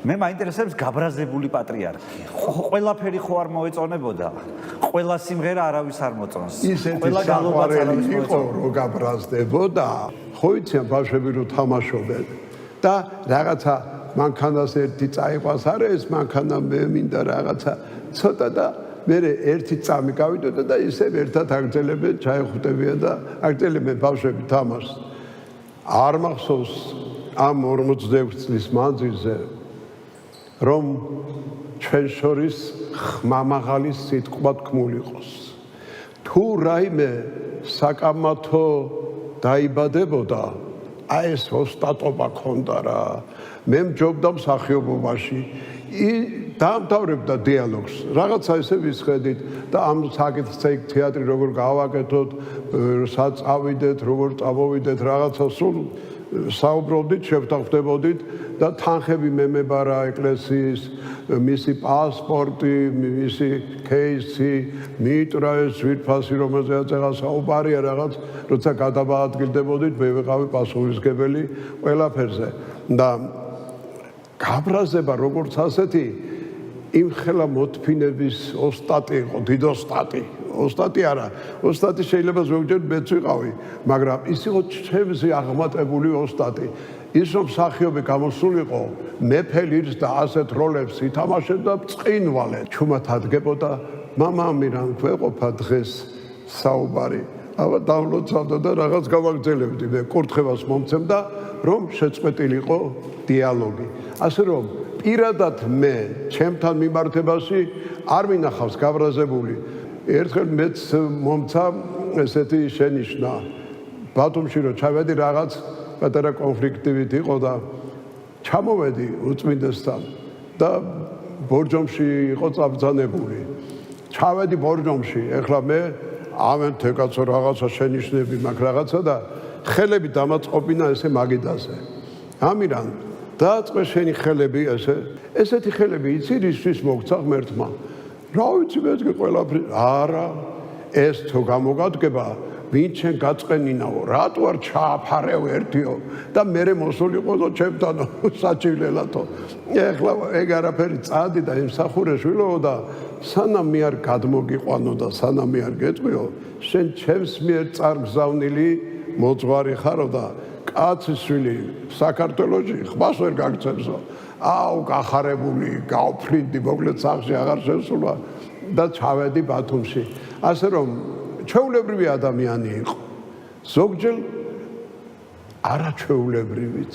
მე მაინტერესებს გაბრაზებული პატრიარქი. ყველაფერი ხო არ მოეწონებოდა? ყველა სიმღერა არავის არ მოწონს. ისეთი საყვარელი იყო, რომ გაბრაზდებოდა. ხო იციან ბავშვები რომ თამაშობენ და რაღაცა მანქანას ერთი წაიყვანს არის, მანქანა მე მინდა რაღაცა ცოტა და მე ერთი წამი გავიდოდა და ისევ ერთად აგრძელებენ, ჩაეხუტებიან და აგრძელებენ ბავშვები თამაშს. არ მახსოვს ამ 46 წლის მანძილზე რომ ჩვენ შორის ხმამაღალი სიტყვა თქმული იყოს. თუ რაიმე საკამათო დაიბადებოდა, აი ეს ოსტატობა ქონდა რა. მე მჯობდა მსახიობობაში. დაამთავრებდა დიალოგს. რაღაცა ესე ვისხედით და ამ საკითხს თეატრი როგორ გავაკეთოთ, სადაც წავიდეთ, როგორ წამოვიდეთ, რაღაცა სულ საუბრობდით, შევთანხმდებოდით და თანხები მემებარა ეკლესიის, მისი პასპორტი, მისი кейსი, მიტრა ეს ძვირფასი, რომელზეც ეხლა საუბარია რაღაც, როცა გადავაადგილდებოდით, მე ვიყავი პასუხისმგებელი ყველაფერზე. და გაბრაზება როგორც ასეთი იმხელა მოთფინების ოსტატი იყო, დიდოსტატი. ოსტატი არა, ოსტატი შეიძლება ზოგჯერ მეც ვიყავი, მაგრამ ის იყო ჩემზე აღმატებული ოსტატი. ის რომ მსახიობი გამოსულიყო, მეფე ლირს და ასეთ როლებს ითამაშებდა წყინვალე. ჩუმად ადგებოდა, მამამი რამ გვეყოფა დღეს საუბარი. აბა დავლოცავდა და რაღაც გავაგრძელებდი. მე კურთხევას მომცემდა, რომ შეწყვეტილიყო დიალოგი. ასე რომ პირადად მე ჩემთან მიმართებაში არ მინახავს გაბრაზებული. ერთხელ მეც მომცა ესეთი შენიშვნა. ბათუმში რომ ჩავედი რაღაც პატარა კონფლიქტივით იყო და ჩამოვედი უწმინდესთან და ბორჯომში იყო წაბრძანებული. ჩავედი ბორჯომში, ეხლა მე ამენთე კაცო რაღაცა შენიშვნები მაქვს რაღაცა და ხელები დამაწყობინა ესე მაგიდაზე. ამირან დააწყვე შენი ხელები ესე. ესეთი ხელები იცი რისთვის მოგცა ღმერთმა? რა ვიცი მეთქე ყველაფერი. არა, ეს თუ გამოგადგება, ვინ შენ გაწყენინაო, რატო არ ჩააფარეო ერთიო და მე მოსულიყო ჩემთან საჭილელათო. ეხლა ეგ არაფერი წადი და იმსახურე შვილო და სანამ მე არ გადმოგიყვანო და სანამ მე არ გეტყვიო, შენ ჩემს მიერ წარგზავნილი მოძღვარი ხარო და კაცის შვილი საქართველოში ხმას ვერ გაგწევსო. აუ გახარებული, გავფრინდი, მოკლედ სახში აღარ შესულა და ჩავედი ბათუმში. ასე რომ ჩვეულებრივი ადამიანი იყო. ზოგჯერ არაჩვეულებრივიც.